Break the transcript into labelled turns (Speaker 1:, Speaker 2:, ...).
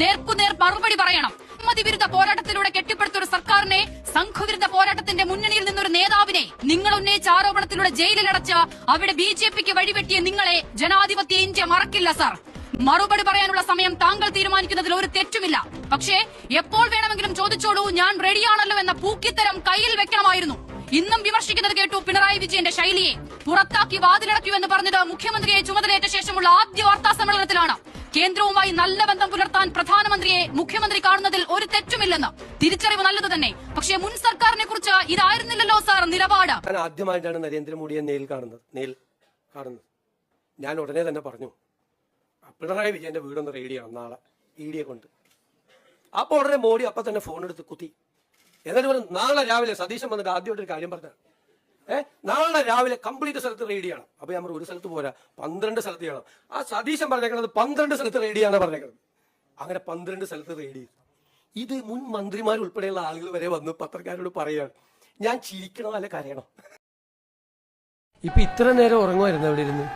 Speaker 1: നേർക്കുനേർ മറുപടി പറയണം. മതിവിരുദ്ധ പോരാട്ടത്തിലൂടെ കെട്ടിപ്പടുത്ത ഒരു സർക്കാരിനെ, സംഘവിരുദ്ധ പോരാട്ടത്തിന്റെ മുന്നണിയിൽ നിന്നൊരു നേതാവിനെ നിങ്ങൾ ഉന്നയിച്ച ആരോപണത്തിലൂടെ ജയിലിലടച്ച് അവിടെ BJPക്ക് വഴിവെട്ടിയ നിങ്ങളെ ജനാധിപത്യ ഇന്ത്യ മറക്കില്ല സാർ. മറുപടി പറയാനുള്ള സമയം താങ്കൾ തീരുമാനിക്കുന്നതിൽ ഒരു തെറ്റുമില്ല. പക്ഷേ എപ്പോൾ വേണമെങ്കിലും ചോദിച്ചോളൂ, ഞാൻ റെഡിയാണല്ലോ എന്ന പൂക്കിത്തരം കയ്യിൽ വെക്കണമായിരുന്നു. ഇന്നും വിമർശിക്കുന്നത് കേട്ടു പിണറായി വിജയന്റെ ശൈലിയെ. പുറത്താക്കി വാതിലടക്കൂ എന്ന് പറഞ്ഞത് മുഖ്യമന്ത്രിയെ ചുമതലയേറ്റ ശേഷമുള്ള ആദ്യ വാർത്താ സമ്മേളനത്തിലാണ്. കേന്ദ്രവുമായി നല്ല ബന്ധം പുലർത്താൻ പ്രധാനമന്ത്രിയെ മുഖ്യമന്ത്രി കാണുന്നതിൽ ഒരു തെറ്റുമില്ലെന്ന് തിരിച്ചറിവ് നല്ലത് തന്നെ. പക്ഷേ മുൻ സർക്കാരിനെ കുറിച്ച് ഇതായിരുന്നില്ലല്ലോ സാർ നിലപാട്.
Speaker 2: ആദ്യമായിട്ടാണ് നരേന്ദ്രമോദിയെ നേരിൽ കാണുന്നത്. ഞാൻ ഉടനെ തന്നെ പറഞ്ഞു, പിണറായി വിജയന്റെ വീടൊന്ന് റെയ്ഡ് ചെയ്യണം നാളെ ED കൊണ്ട്. അപ്പോൾ ഉടനെ മോഡി അപ്പൊ തന്നെ ഫോൺ എടുത്ത് കുത്തി. എന്നിട്ട് പറഞ്ഞു, നാളെ രാവിലെ സതീശൻ വന്നിട്ട് ആദ്യമായിട്ടൊരു കാര്യം പറഞ്ഞാണ്, നാളെ രാവിലെ കംപ്ലീറ്റ് സ്ഥലത്ത് റെയ്ഡ് ചെയ്യണം. അപ്പൊ നമ്മൾ ഒരു സ്ഥലത്ത് പോരാ, 12 സ്ഥലത്ത് ചെയ്യണം. ആ സതീശൻ പറഞ്ഞേക്കുന്നത് 12 സ്ഥലത്ത് റെയ്ഡ് ചെയ്യാനാണ് പറഞ്ഞേക്കുന്നത്. അങ്ങനെ 12 സ്ഥലത്ത് റെയ്ഡ് ചെയ്തു. ഇത് മുൻ മന്ത്രിമാർ ഉൾപ്പെടെയുള്ള ആളുകൾ വരെ വന്ന് പത്രക്കാരോട് പറയുകയാണ്. ഞാൻ ചിരിക്കണോ അല്ലെ കരയണോ? ഇപ്പൊ ഇത്ര നേരം ഉറങ്ങുമായിരുന്നു അവിടെ ഇരുന്ന്.